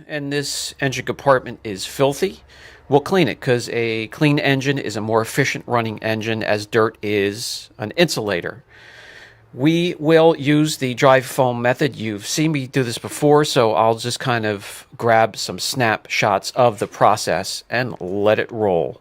and this engine compartment is filthy, we'll clean it because a clean engine is a more efficient running engine, as dirt is an insulator. We will use the dry foam method. You've seen me do this before, so I'll just kind of grab some snapshots of the process and let it roll.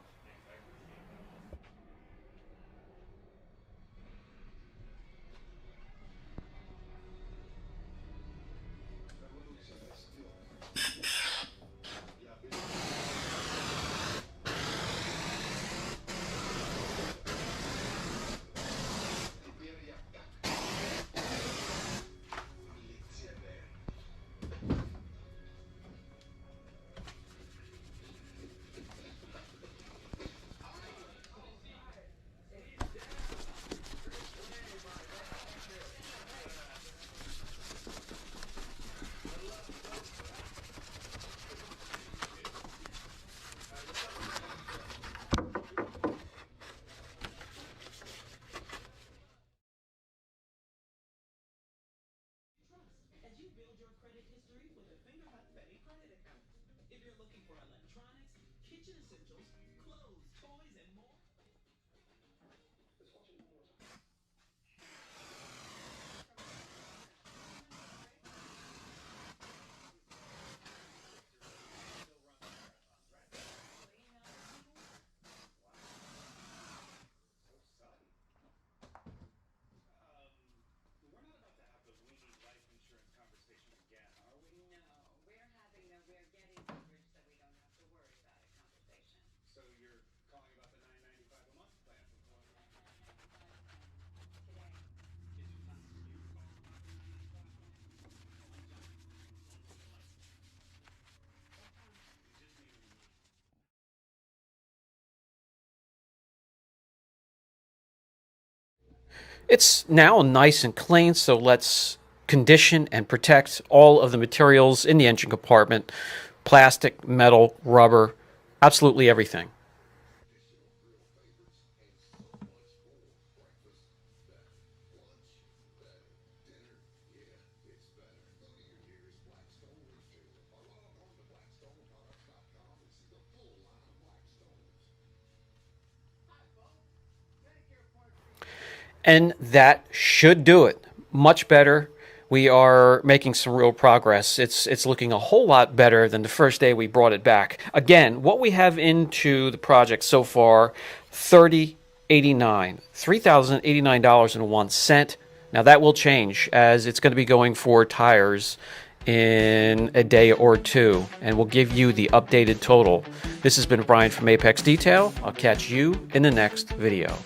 As you build your credit history with a Fingerhut Fetty credit account. If you're looking for electronics, kitchen essentials, clothes, toys, and more. We're not about to have the we need life insurance conversation again, are we? No, we're having the we're getting coverage so we don't have to worry about it conversation. So you're calling about the $9.95 a month plan for Today. Is it time for you to call about the $9.95 plan? Just me and you. It's now nice and clean, so let's condition and protect all of the materials in the engine compartment: plastic, metal, rubber, absolutely everything. And that should do it. Much better. We are making some real progress. It's looking a whole lot better than the first day we brought it back. Again, what we have into the project so far, $3,089.01. Now that will change, as it's going to be going for tires in a day or two, and we'll give you the updated total. This has been Brian from Apex Detail. I'll catch you in the next video.